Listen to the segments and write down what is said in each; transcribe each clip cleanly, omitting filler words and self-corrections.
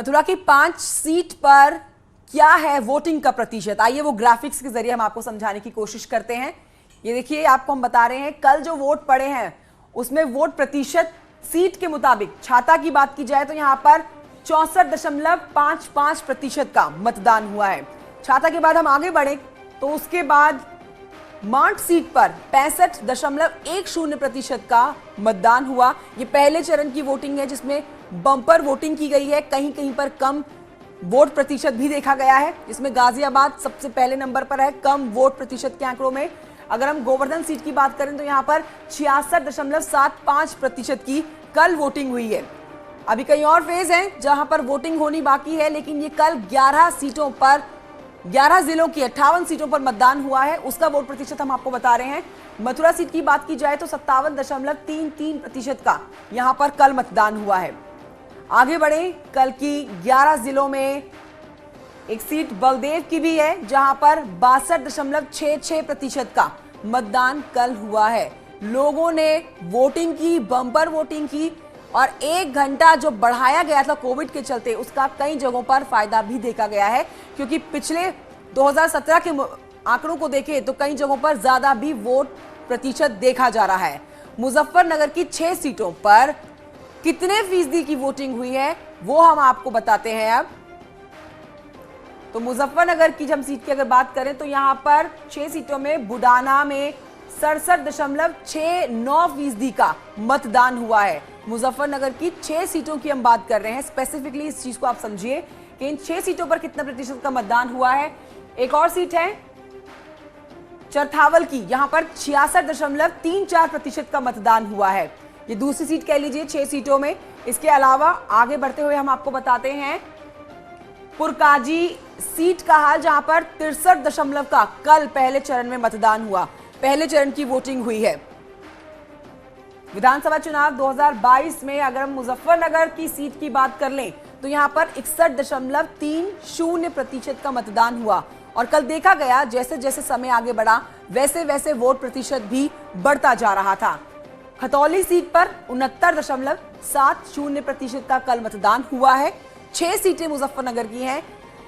मथुरा की 5 सीट पर क्या है वोटिंग का प्रतिशत, आइए वो ग्राफिक्स के जरिए हम आपको समझाने की कोशिश करते हैं। ये देखिए, आपको हम बता रहे हैं कल जो वोट पड़े हैं उसमें वोट प्रतिशत सीट के मुताबिक छाता की बात की जाए तो यहां पर 64.55% का मतदान हुआ है। छाता के बाद हम आगे बढ़े तो उसके बाद मांड सीट पर 65.10% का मतदान हुआ। ये पहले चरण की वोटिंग है जिसमें बम्पर वोटिंग की गई है। कहीं कहीं पर कम वोट प्रतिशत भी देखा गया है, जिसमें गाजियाबाद सबसे पहले नंबर पर है कम वोट प्रतिशत के आंकड़ों में। अगर हम गोवर्धन सीट की बात करें तो यहां पर 66.75% की कल वोटिंग हुई है। अभी कई और फेज हैं जहां पर वोटिंग होनी बाकी है, लेकिन ये कल 11 सीटों पर 11 जिलों की 58 सीटों पर मतदान हुआ है, उसका वोट प्रतिशत हम आपको बता रहे हैं। मथुरा सीट की बात की जाए तो 57.33% का यहां पर कल मतदान हुआ है। आगे बढ़े, कल की 11 जिलों में एक सीट बलदेव की भी है जहां पर 62.66% का मतदान कल हुआ है। लोगों ने वोटिंग की, बम्पर वोटिंग की, और 1 घंटा जो बढ़ाया गया था कोविड के चलते उसका कई जगहों पर फायदा भी देखा गया है, क्योंकि पिछले 2017 के आंकड़ों को देखें तो कई जगहों पर ज्यादा भी वोट प्रतिशत देखा जा रहा है। मुजफ्फरनगर की 6 सीटों पर कितने फीसदी की वोटिंग हुई है वो हम आपको बताते हैं। अब तो मुजफ्फरनगर की जब सीट की अगर बात करें तो यहां पर 6 सीटों में बुडाना में 67.69% का मतदान हुआ है। मुजफ्फरनगर की 6 सीटों की हम बात कर रहे हैं, स्पेसिफिकली इस चीज को आप समझिए कि इन 6 सीटों पर कितना प्रतिशत का मतदान हुआ है। एक और सीट है चरथावल की, यहां पर 66.34% का मतदान हुआ है। ये दूसरी सीट कह लीजिए 6 सीटों में। इसके अलावा आगे बढ़ते हुए हम आपको बताते हैं पुरकाजी सीट का हाल, जहां पर 63 का कल पहले चरण में मतदान हुआ, पहले चरण की वोटिंग हुई है। विधानसभा चुनाव 2022 में अगर हम मुजफ्फरनगर की सीट की बात कर लें तो यहां पर 61.30% का मतदान हुआ, और कल देखा गया जैसे जैसे समय आगे बढ़ा वैसे वैसे वोट प्रतिशत भी बढ़ता जा रहा था। खतौली सीट पर 69.70% का कल मतदान हुआ है। 6 सीटें मुजफ्फरनगर की हैं,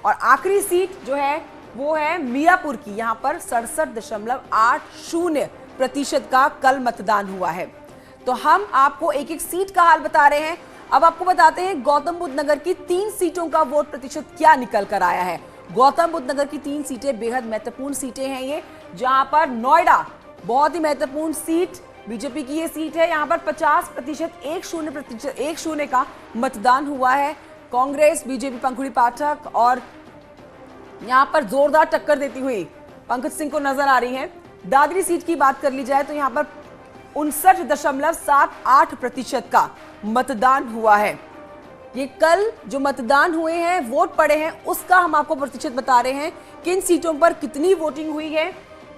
और आखिरी सीट जो है वो है मीरापुर की, यहां पर 67.80% का कल मतदान हुआ है। तो हम आपको एक एक सीट का हाल बता रहे हैं। अब आपको बताते हैं गौतम बुद्ध नगर की 3 सीटों का वोट प्रतिशत क्या निकल कर आया है। गौतम बुद्ध नगर की 3 सीटें बेहद महत्वपूर्ण सीटें हैं ये, जहां पर नोएडा बहुत ही महत्वपूर्ण सीट, बीजेपी की ये सीट है। यहां पर 50% 10% का मतदान हुआ है। कांग्रेस, बीजेपी, पंखुड़ी पाठक और यहां पर जोरदार टक्कर देती हुई पंकज सिंह को नजर आ रही है। दादरी सीट की बात कर ली जाए तो यहां पर 59.78% का मतदान हुआ है। ये कल जो मतदान हुए हैं, वोट पड़े हैं, उसका हम आपको प्रतिशत बता रहे हैं, किन सीटों पर कितनी वोटिंग हुई है।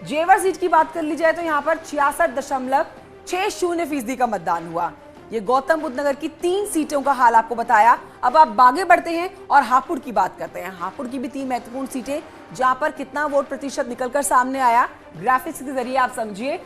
जेवर सीट की बात कर ली जाए तो यहां पर 66.60% का मतदान हुआ। ये गौतम बुद्ध नगर की 3 सीटों का हाल आपको बताया। अब आप आगे बढ़ते हैं और हापुड़ की बात करते हैं। हापुड़ की भी 3 महत्वपूर्ण सीटें, जहां पर कितना वोट प्रतिशत निकलकर सामने आया ग्राफिक्स के जरिए आप समझिए।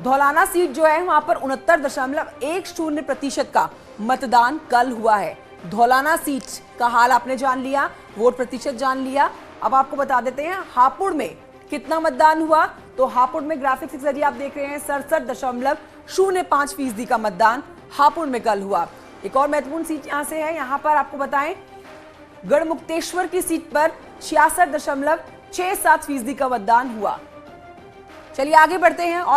धौलाना सीट जो है वहां पर 69.10% का मतदान कल हुआ है। धौलाना सीट का हाल आपने जान लिया, वोट प्रतिशत जान लिया। अब आपको बता देते हैं हापुड़ में कितना मतदान हुआ। तो हापुड़ में ग्राफिक्स के जरिए आप देख रहे हैं 67.05% का मतदान हापुड़ में कल हुआ। एक और महत्वपूर्ण सीट यहां से है, यहां पर आपको बताएं गढ़मुक्तेश्वर की सीट पर 66.67% का मतदान हुआ। चलिए आगे बढ़ते हैं और